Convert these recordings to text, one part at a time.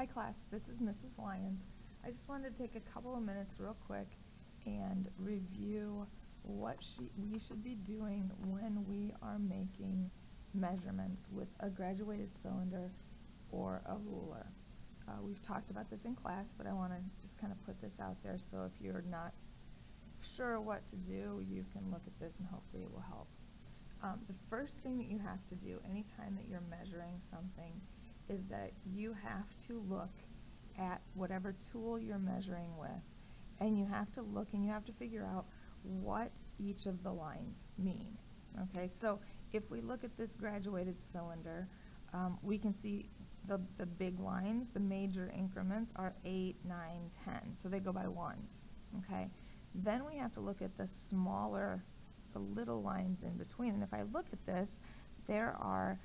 Hi class, this is Mrs. Lyons. I just wanted to take a couple of minutes real quick and review what we should be doing when we are making measurements with a graduated cylinder or a ruler. We've talked about this in class, but I want to just kind of put this out there so if you're not sure what to do, you can look at this and hopefully it will help. The first thing that you have to do anytime that you're measuring something is that you have to look at whatever tool you're measuring with, and you have to look and you have to figure out what each of the lines mean. Okay, so if we look at this graduated cylinder, we can see the big lines, the major increments are 8, 9, 10, so they go by ones. Okay, then we have to look at the smaller, the little lines in between, and if I look at this, there are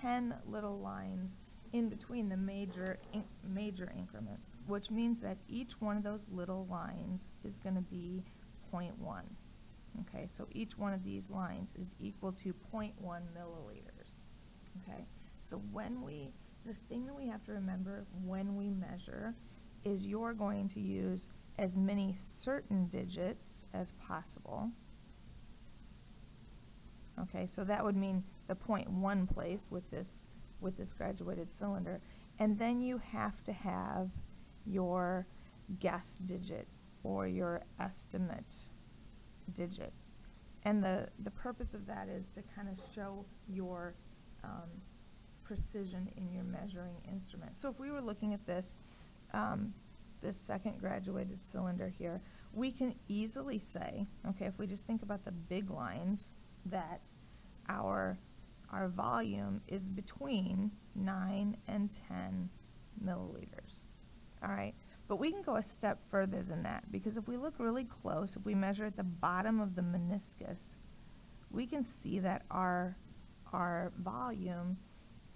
10 little lines in between the major increments, which means that each one of those little lines is going to be 0.1. Okay, so each one of these lines is equal to 0.1 milliliters. Okay, so the thing that we have to remember when we measure is you're going to use as many certain digits as possible. Okay, so that would mean the 0.1 place with this graduated cylinder, and then you have to have your guess digit or your estimate digit, and the purpose of that is to kind of show your precision in your measuring instrument. So if we were looking at this this second graduated cylinder here, we can easily say, okay, if we just think about the big lines, that our volume is between 9 and 10 milliliters. All right, but we can go a step further than that, because if we look really close, if we measure at the bottom of the meniscus, we can see that our volume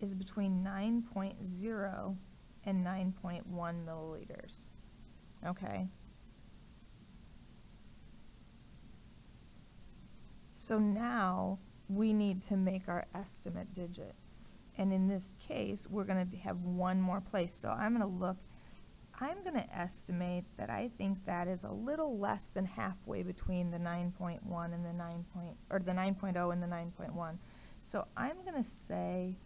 is between 9.0 and 9.1 milliliters. Okay, so now we need to make our estimate digit, and in this case we're going to have one more place. So I'm going to estimate that I think that is a little less than halfway between the 9.1 and the 9.0 and the 9.1. So I'm going to say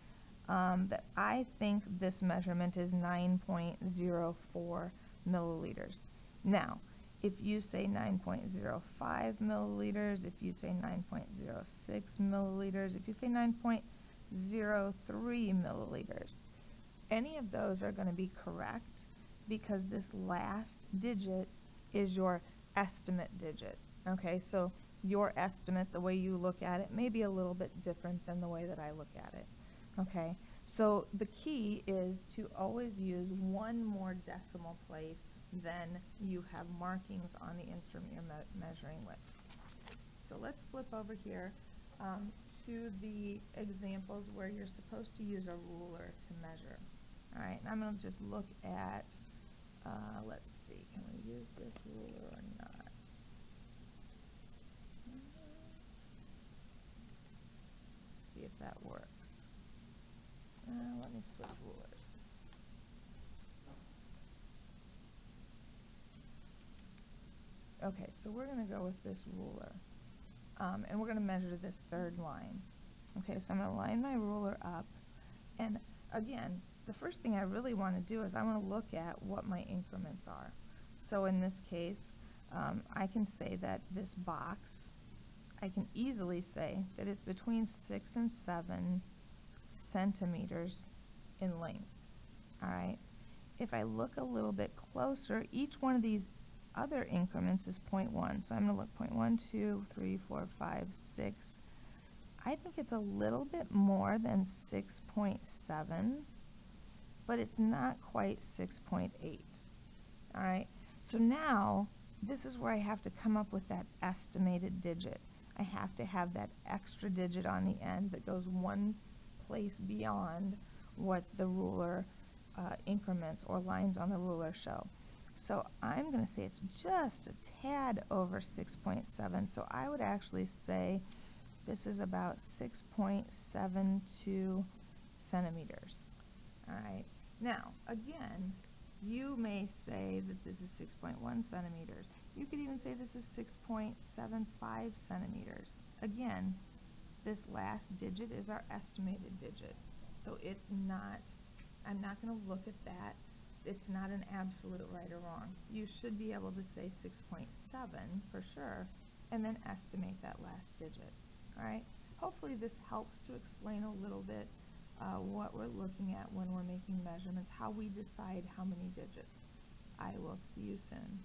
that I think this measurement is 9.04 milliliters. Now, if you say 9.05 milliliters, if you say 9.06 milliliters, if you say 9.03 milliliters, any of those are going to be correct, because this last digit is your estimate digit. Okay, so your estimate, the way you look at it, may be a little bit different than the way that I look at it. Okay, so the key is to always use one more decimal place than you have markings on the instrument you're measuring with. So let's flip over here to the examples where you're supposed to use a ruler to measure. All right, and I'm going to just look at, let's see, can we use this ruler or not? See if that works. Let me switch rulers. Okay, so we're going to go with this ruler, and we're going to measure this third line. Okay, so I'm going to line my ruler up, and again, the first thing I really want to do is I want to look at what my increments are. So in this case, I can say that this box, I can easily say that it's between 6 and 7 centimeters in length. All right, if I look a little bit closer, each one of these other increments is 0.1, so I'm going to look 0.1, 2, 3, 4, 5, 6. I think it's a little bit more than 6.7, but it's not quite 6.8. All right, so now this is where I have to come up with that estimated digit. I have to have that extra digit on the end that goes one place beyond what the ruler increments or lines on the ruler show. So I'm going to say it's just a tad over 6.7, so I would actually say this is about 6.72 centimeters. All right, Now, again, you may say that this is 6.1 centimeters. You could even say this is 6.75 centimeters. Again, this last digit is our estimated digit. So it's not, I'm not going to look at that. It's not an absolute right or wrong. You should be able to say 6.7 for sure, and then estimate that last digit. All right? Hopefully this helps to explain a little bit what we're looking at when we're making measurements, how we decide how many digits. I will see you soon.